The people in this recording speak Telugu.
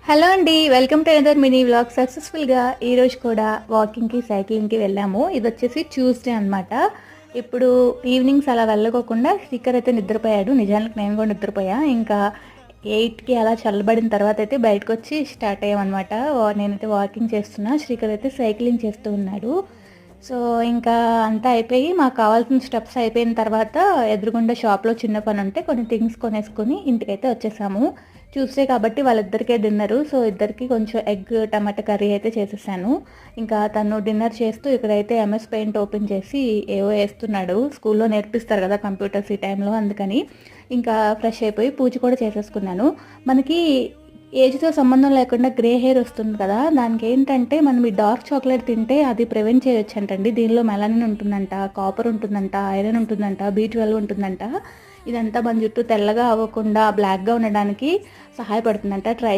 హలో అండి. Welcome to another mini vlog. సక్సెస్ఫుల్‌గా ఈరోజు కూడా వాకింగ్‌కి, సైక్లింగ్‌కి వెళ్ళాము. ఇదొచ్చేసి ట్యూస్‌డే అనమాట. ఇప్పుడు ఈవినింగ్స్ అలా వెళ్ళకోకుండా శ్రీకర్ అయితే నిద్రపోయాడు. నిజానికి నేను కూడా నిద్రపోయా. ఇంకా 8కి అలా చల్లబడిన తర్వాత అయితే బయటకొచ్చి స్టార్ట్ అయ్యామనమాట. నేనైతే వాకింగ్ చేస్తున్నా. శ్రీకర్ అయితే సైక్లింగ్ చేస్తూ ఉన్నాడు. సో, ఇంకా అంతా అయిపోయి మాకు కావాల్సిన స్టెప్స్ అయిపోయిన తర్వాత ఎదురుగుండా షాప్‌లో చిన్న పనుంటే కొన్ని థింగ్స్ కొనేసుకొని ఇంటికైతే వచ్చేసాము. ట్యూస్‌డే కాబట్టి వాళ్ళిద్దరికే డిన్నరు. సో, ఇద్దరికి కొంచెం ఎగ్ టమాటా కర్రీ అయితే చేసేసాను. ఇంకా తను డిన్నర్ చేస్తూ ఇక్కడైతే ఎంఎస్ పెయింట్ ఓపెన్ చేసి ఏవో ఏస్తున్నాడు. స్కూల్‌లో నేర్పిస్తారు కదా కంప్యూటర్స్ ఈ టైంలో అందుకని. ఇంకా ఫ్రెష్ అయిపోయి పూజ కూడా చేసేసుకున్నాను. మనకి ఏజ్‌తో సంబంధం లేకుండా గ్రే హెయిర్ వస్తుంది కదా! దానికేంటంటే మనం ఈ డార్క్ చాక్లెట్ తింటే అది ప్రివెంట్ చేయొచ్చంటండి. దీనిలో మెలనిన్ ఉంటుందంట, కాపర్ ఉంటుందంట, ఐరన్ ఉంటుందంట, బి12 ఉంటుందంట. ఇదంతా మన జుట్టు తెల్లగా అవ్వకుండా బ్లాక్‌గా ఉండడానికి సహాయపడుతుందంట. ట్రై